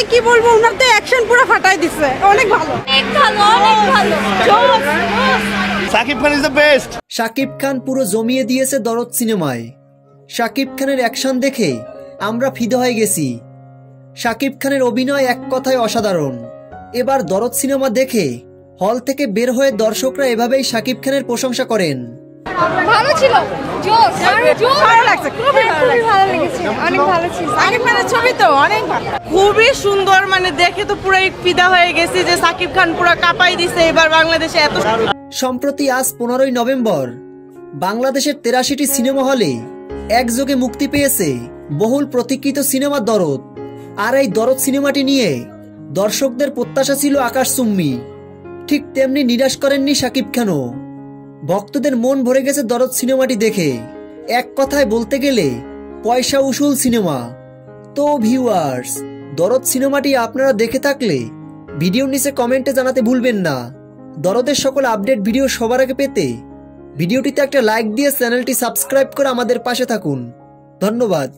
মানে কি বলবো, ওনার তো অ্যাকশন পুরো ফাটাই দিছে, অনেক ভালো অনেক ভালো অনেক ভালো। Shakib Khan is the best. Shakib Khan পুরো জমিয়ে দিয়েছে দরদ সিনেমায়। শাকিব খানের অ্যাকশন দেখে আমরা ফিদা হয়ে গেছি। শাকিব খানের অভিনয় এক কথায় অসাধারণ। এবার দরদ সিনেমা দেখে হল থেকে বের হয়ে দর্শকরা এভাবেই শাকিব খানের প্রশংসা করেন। ভালো ছিল, জোস, ভালো লাগছে, খুবই ভালো লেগেছে, অনেক ভালো ছিল। শাকিব খানের ছবি তো অনেক ভালো, খুবই সুন্দর, মানে দেখে তো পুরো ফিদা হয়ে গেছি যে শাকিব খান পুরো কাঁপাই দিছে এবার বাংলাদেশে এত। সম্প্রতি আজ 15ই নভেম্বর বাংলাদেশের 83টি সিনেমা হলে একযোগে মুক্তি পেয়েছে বহুল প্রতীক্ষিত সিনেমা দরদ। আর এই দরদ সিনেমাটি নিয়ে দর্শকদের প্রত্যাশা ছিল আকাশচুম্বী। ঠিক তেমনি নিরাশ করেননি শাকিব খানও। ভক্তদের মন ভরে গেছে দরদ সিনেমাটি দেখে। এক কথায় বলতে গেলে পয়সা উসুল সিনেমা। তো ভিউয়ার্স, দরদ সিনেমাটি আপনারা দেখে থাকলে ভিডিওর নিচে কমেন্টে জানাতে ভুলবেন না। দরদের সকল আপডেট ভিডিও সবার আগে পেতে ভিডিওটিতে একটা লাইক দিয়ে চ্যানেলটি সাবস্ক্রাইব করে আমাদের পাশে থাকুন। ধন্যবাদ।